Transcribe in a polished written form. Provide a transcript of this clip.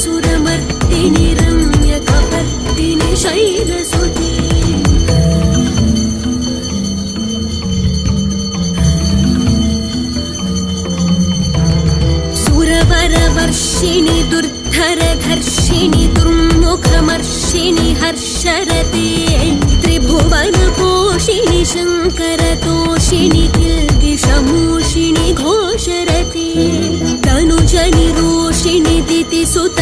सुरमर्दिनि रम्यकपर्दिनि शैलसुते सुरवरवर्षिणि दुर्धरघर्षिणि दुर्मुखमर्षिणि हर्षरते त्रिभुवनपोषिणि शङ्करतोषिणि किल्बिषमूषिणि घोषरते तनुजनिरोषिणि दितिसुत